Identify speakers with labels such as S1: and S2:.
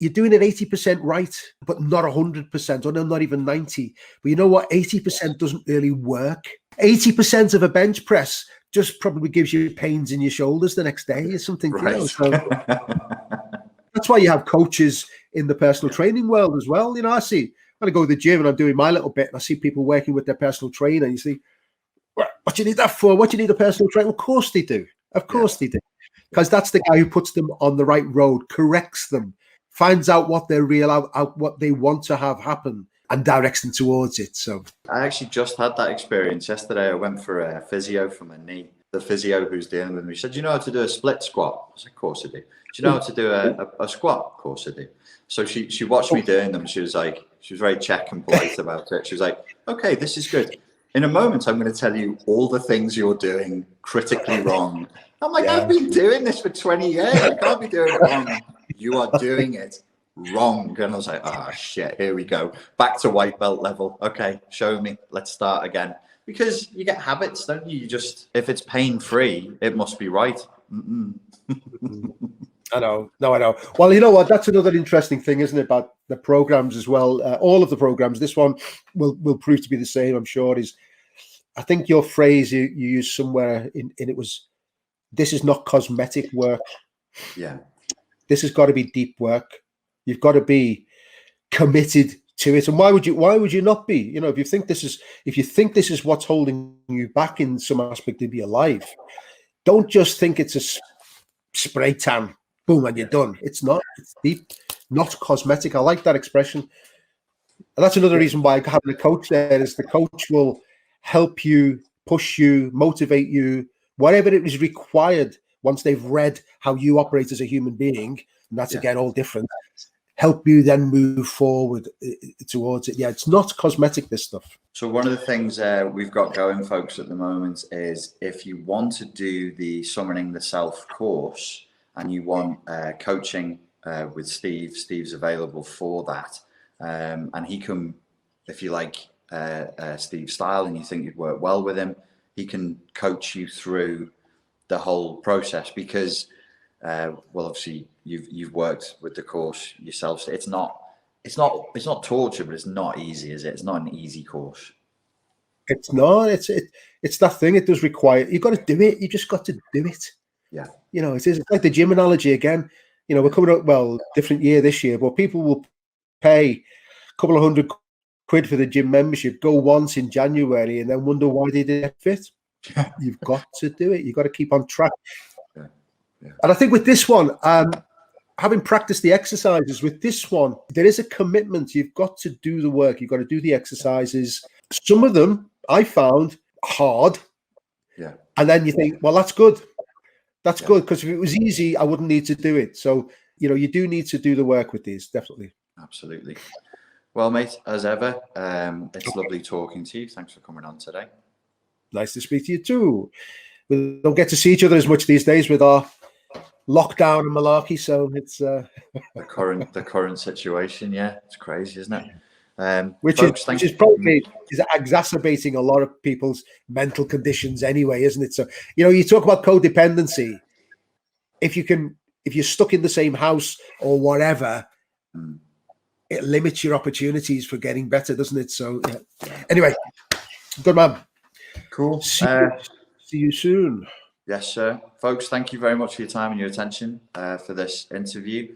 S1: you're doing it 80% right, but not 100%, or not even 90. But you know what? 80% doesn't really work. 80% of a bench press just probably gives you pains in your shoulders the next day or something.
S2: Right.
S1: You know? So that's why you have coaches in the personal training world as well. You know, I see when I go to the gym and I'm doing my little bit, and I see people working with their personal trainer, and you see, what do you need that for? What do you need a personal trainer? Of course they do. Of course they do. Because that's the guy who puts them on the right road, corrects them, finds out what they're what they want to have happen, and directs them towards it. So
S2: I actually just had that experience yesterday. I went for a physio for my knee. The physio who's dealing with me said, "Do you know how to do a split squat?" I said, "Of course I do." "Do you know how to do a squat?" "Of course I do." So she watched me doing them. She was very check and polite about it. She was like, "Okay, this is good. In a moment, I'm going to tell you all the things you're doing critically wrong." I'm like, I've been doing this for 20 years. I can't be doing it wrong. "You are doing it wrong." And I was like, oh, shit, here we go. Back to white belt level. Okay, show me. Let's start again. Because you get habits, don't you? You just, if it's pain-free, it must be right.
S1: I know. No, I know. Well, you know what? That's another interesting thing, isn't it, about the programs as well? All of the programs. This one will prove to be the same, I'm sure. I think your phrase you used somewhere in it was, this is not cosmetic work.
S2: Yeah.
S1: This has got to be deep work. You've got to be committed to it. And why would you not be? You know, if you think this is what's holding you back in some aspect of your life, don't just think it's a spray tan, boom, and you're done. It's not. It's deep, not cosmetic. I like that expression. And that's another reason why having a coach there is the coach will help you, push you, motivate you, whatever it is required once they've read how you operate as a human being. And that's, again, all different. Help you then move forward towards it. Yeah, it's not cosmetic, this stuff.
S2: So one of the things we've got going, folks, at the moment is if you want to do the Summoning the Self course and you want coaching with Steve's available for that. And he can, if you like Steve's style and you think you'd work well with him, he can coach you through the whole process because, well, obviously you've worked with the course yourself. So it's not torture, but it's not easy, is it? It's not an easy course.
S1: It's not. It's that thing. It does require. You've got to do it. You just got to do it.
S2: Yeah.
S1: You know, it's like the gym analogy again. You know, we're coming up, well, different year this year, but people will pay a couple of £100 for the gym membership, go once in January, and then wonder why they didn't get fit. You've got to do it. You've got to keep on track. Yeah. And I think with this one, having practiced the exercises, with this one, there is a commitment. You've got to do the work. You've got to do the exercises. Some of them I found hard.
S2: Yeah.
S1: And then you think, well, that's good. That's good, because if it was easy, I wouldn't need to do it. So, you know, you do need to do the work with these, definitely.
S2: Absolutely. Well, mate, as ever, it's lovely talking to you. Thanks for coming on today.
S1: Nice to speak to you too. We don't get to see each other as much these days with our lockdown and malarkey, so it's the
S2: current situation. Yeah, it's crazy, isn't it?
S1: Which is probably exacerbating a lot of people's mental conditions anyway, isn't it? So, you know, you talk about codependency. If you're stuck in the same house or whatever, it limits your opportunities for getting better, doesn't it? So, yeah. Anyway, good man.
S2: Cool.
S1: See you soon.
S2: Yes, sir. Folks, thank you very much for your time and your attention for this interview.